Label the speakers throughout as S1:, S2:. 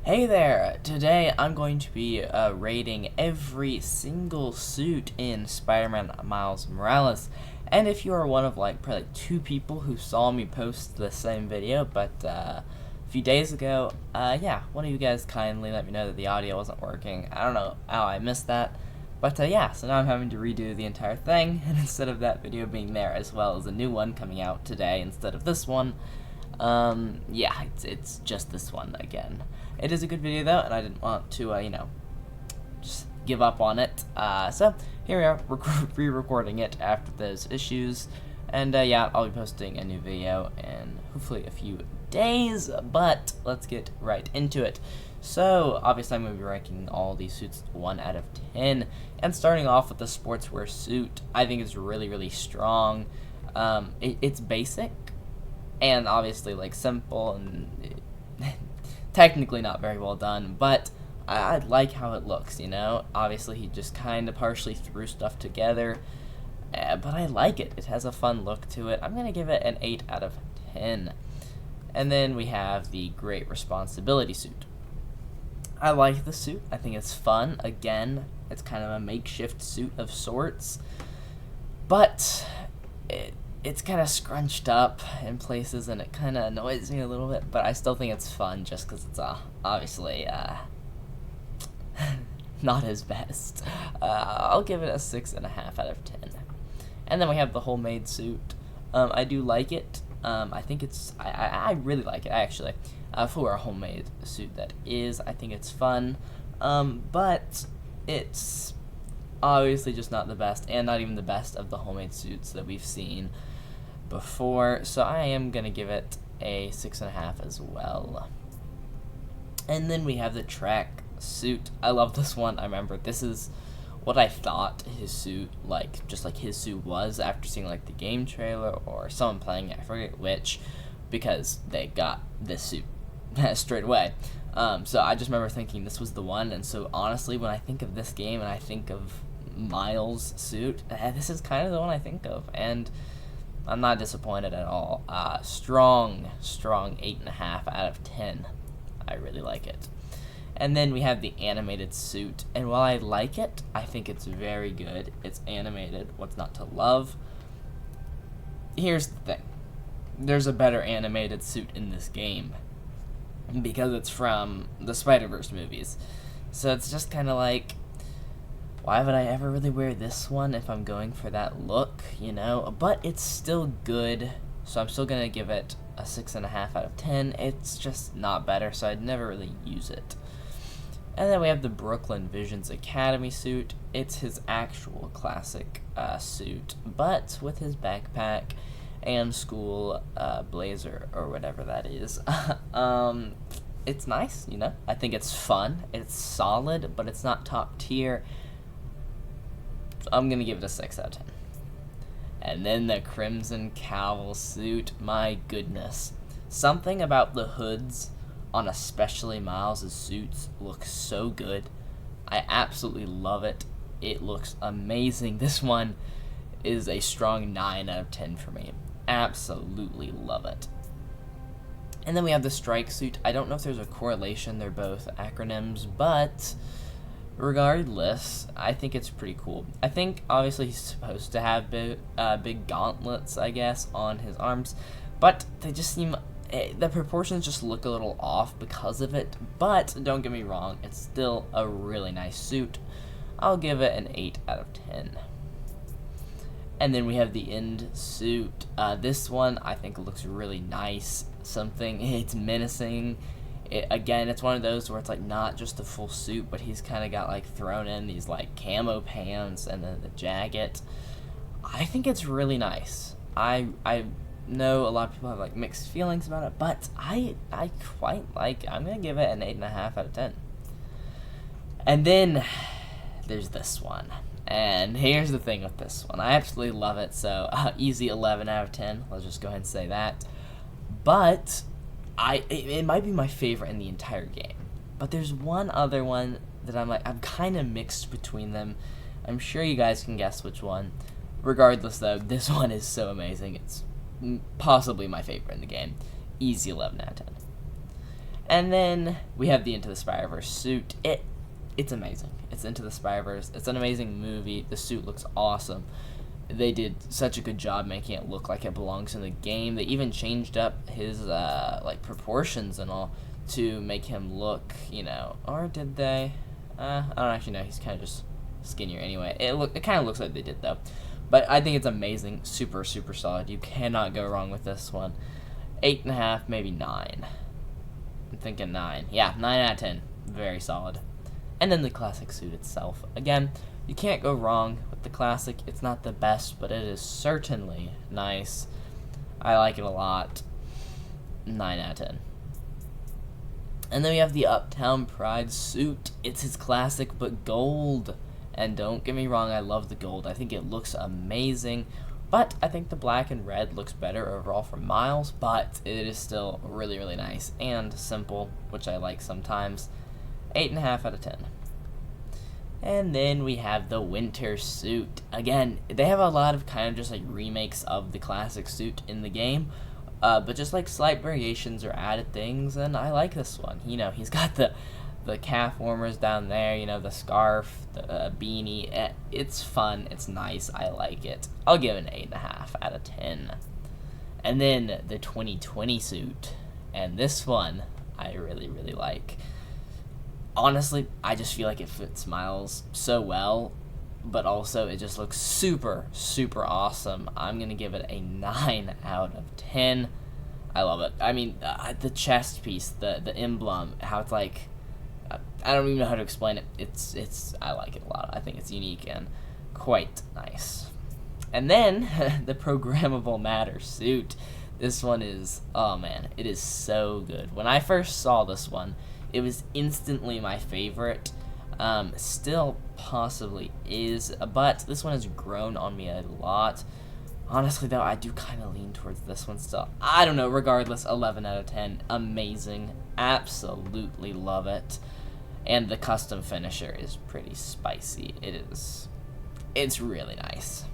S1: Hey there! Today I'm going to be rating every single suit in Spider-Man Miles Morales. And if you are one of probably two people who saw me post the same video, but a few days ago, yeah, one of you guys kindly let me know that the audio wasn't working. I don't know how I missed that. But yeah, so now I'm having to redo the entire thing, and instead of that video being there as well as a new one coming out today instead of this one, yeah, it's just this one again. It is a good video though, and I didn't want to, just give up on it. So here we are, re-recording it after those issues, and yeah, I'll be posting a new video in hopefully a few days. But let's get right into it. So obviously I'm going to be ranking all these suits 1 out of 10, and starting off with the sportswear suit. I think it's really strong. It's basic and obviously simple and technically not very well done, but I like how it looks, Obviously he just kind of partially threw stuff together, but I like it. It has a fun look to it. I'm going to give it an 8 out of 10. And then we have the Great Responsibility suit. I like the suit. I think it's fun. Again, it's kind of a makeshift suit of sorts, but it's kind of scrunched up in places, and it kind of annoys me a little bit, but I still think it's fun just because it's obviously not his best. I'll give it a 6.5 out of 10. And then we have the homemade suit. I do like it. I think I really like it, actually. For a homemade suit that is. I think it's fun. But it's obviously just not the best, and not even the best of the homemade suits that we've seen before. So I am going to give it a 6.5 as well. And then we have the track suit. I love this one. I remember this is what I thought his suit, just like his suit was after seeing the game trailer or someone playing it, I forget which, because they got this suit straight away. So I just remember thinking this was the one, and so honestly when I think of this game and I think of Miles' suit, this is kind of the one I think of, and I'm not disappointed at all. Strong 8.5 out of 10. I really like it. And then we have the animated suit, and while I like it, I think it's very good. It's animated. What's not to love? Here's the thing. There's a better animated suit in this game, because it's from the Spider-Verse movies. So it's just kind of why would I ever really wear this one if I'm going for that look, But it's still good, so I'm still going to give it a 6.5 out of 10. It's just not better, so I'd never really use it. And then we have the Brooklyn Visions Academy suit. It's his actual classic suit, but with his backpack and school blazer or whatever that is. It's nice, I think it's fun. It's solid, but it's not top tier. I'm gonna give it a 6 out of 10. And then the Crimson Cowl suit. My goodness, something about the hoods on especially Miles' suits looks so good. I absolutely love it. It looks amazing. This one is a strong 9 out of 10 for me. Absolutely love it. And then we have the Strike suit. I don't know if there's a correlation. They're both acronyms, but regardless, I think it's pretty cool. I think obviously he's supposed to have big gauntlets, I guess, on his arms, but they just seem, the proportions just look a little off because of it. But don't get me wrong, it's still a really nice suit. I'll give it an 8 out of 10. And then we have the End suit. This one I think looks really nice. It's menacing. Again, it's one of those where it's not just the full suit, but he's kind of got thrown in these camo pants and then the jacket. I think it's really nice. I know a lot of people have mixed feelings about it, but I quite like it. I'm gonna give it an 8.5 out of 10. And then there's this one. And here's the thing with this one. I absolutely love it, so easy 11 out of 10. Let's just go ahead and say that. But it might be my favorite in the entire game. But there's one other one that I'm kind of mixed between them. I'm sure you guys can guess which one. Regardless, though, this one is so amazing. It's possibly my favorite in the game. Easy 11 out of 10. And then we have the Into the Spider-Verse suit. It's amazing. It's Into the Spider-Verse. It's an amazing movie. The suit looks awesome. They did such a good job making it look like it belongs in the game. They even changed up his like proportions and all to make him look, or did they? I don't actually know. He's kind of just skinnier anyway. It kind of looks like they did though. But I think it's amazing. Super, super solid. You cannot go wrong with this one. 8.5, maybe 9. I'm thinking 9. Yeah, 9 out of 10. Very solid. And then the classic suit itself. Again, you can't go wrong with the classic. It's not the best, but it is certainly nice. I like it a lot. 9 out of 10. And then we have the Uptown Pride suit. It's his classic, but gold. And don't get me wrong, I love the gold. I think it looks amazing. But I think the black and red looks better overall for Miles. But it is still really, really nice and simple, which I like sometimes. 8.5 out of 10. And then we have the winter suit. Again, they have a lot of kind of just like remakes of the classic suit in the game. But just like slight variations or added things, and I like this one. He's got the calf warmers down there, the scarf, the beanie. It's fun, it's nice, I like it. I'll give it an 8.5 out of 10. And then the 2020 suit, and this one I really, really like. Honestly, I just feel like it fits Miles so well, but also it just looks super, super awesome. I'm going to give it a 9 out of 10. I love it. I mean, the chest piece, the emblem, how it's like, I don't even know how to explain it. I like it a lot. I think it's unique and quite nice. And then, the Programmable Matter suit. This one is, oh man, it is so good. When I first saw this one, it was instantly my favorite. Still possibly is, but this one has grown on me a lot. Honestly, though, I do kind of lean towards this one still. I don't know, regardless, 11 out of 10. Amazing. Absolutely love it. And the custom finisher is pretty spicy. It's really nice.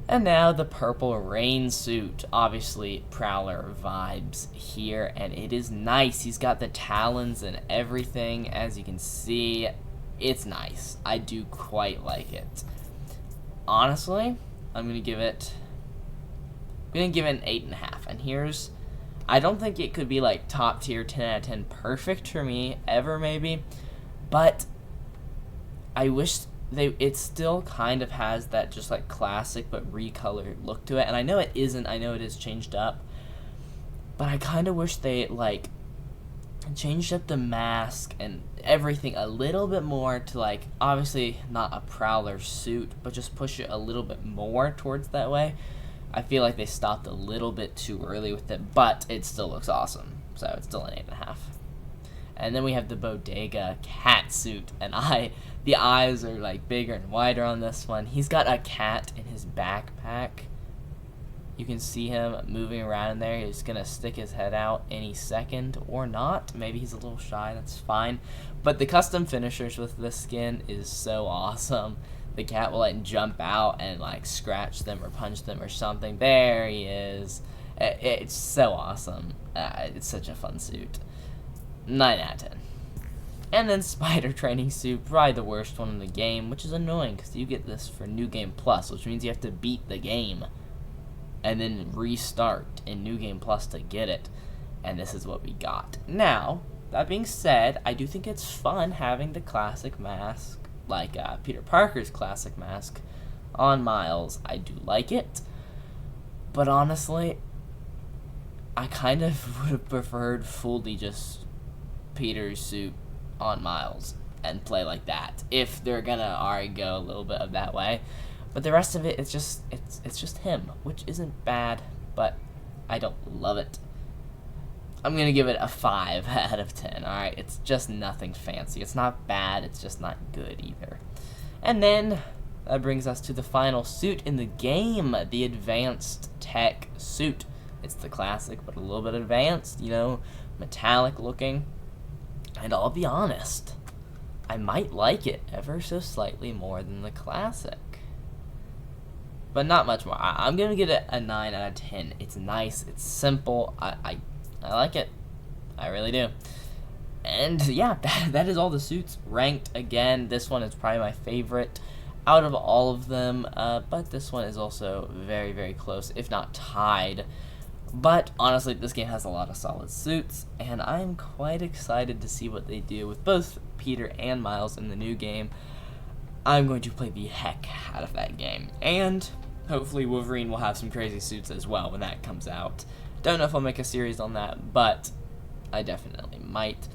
S1: And now the Purple Rain suit. Obviously, Prowler vibes here, and it is nice. He's got the talons and everything, as you can see. It's nice. I do quite like it. Honestly, I'm going to give it an 8.5. And I don't think it could be like top tier 10 out of 10 perfect for me, ever maybe, but I wish it still kind of has that just like classic but recolored look to it. And I know it isn't, I know it is changed up, but I kind of wish they like changed up the mask and everything a little bit more to like, obviously not a Prowler suit, but just push it a little bit more towards that way. I feel like they stopped a little bit too early with it, but it still looks awesome. So it's still an 8.5. And then we have the Bodega cat suit, and the eyes are like bigger and wider on this one. He's got a cat in his backpack. You can see him moving around in there. He's gonna stick his head out any second or not. Maybe he's a little shy, that's fine. But the custom finishers with this skin is so awesome. The cat will like jump out and like scratch them or punch them or something. There he is. It's so awesome. It's such a fun suit. 9 out of 10. And then Spider Training Suit, probably the worst one in the game, which is annoying because you get this for New Game Plus, which means you have to beat the game and then restart in New Game Plus to get it. And this is what we got. Now, that being said, I do think it's fun having the classic mask, like Peter Parker's classic mask, on Miles. I do like it, but honestly, I kind of would have preferred fully just Peter's suit on Miles and play like that, if they're gonna already go a little bit of that way. But the rest of it, it's just him, which isn't bad, but I don't love it. I'm gonna give it a 5 out of 10, alright? It's just nothing fancy. It's not bad, it's just not good either. And then, that brings us to the final suit in the game, the Advanced Tech suit. It's the classic, but a little bit advanced, metallic looking. And I'll be honest, I might like it ever so slightly more than the classic. But not much more. I'm gonna give it a 9 out of 10. It's nice, it's simple, I like it. I really do. And yeah, that is all the suits ranked. Again, this one is probably my favorite out of all of them, but this one is also very, very close, if not tied. But honestly, this game has a lot of solid suits, and I'm quite excited to see what they do with both Peter and Miles in the new game. I'm going to play the heck out of that game, and hopefully Wolverine will have some crazy suits as well when that comes out. Don't know if I'll make a series on that, but I definitely might.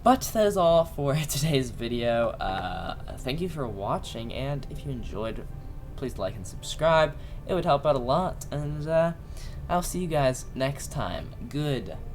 S1: But that is all for today's video. Thank you for watching, and if you enjoyed, please like and subscribe. It would help out a lot, and I'll see you guys next time. Goodbye.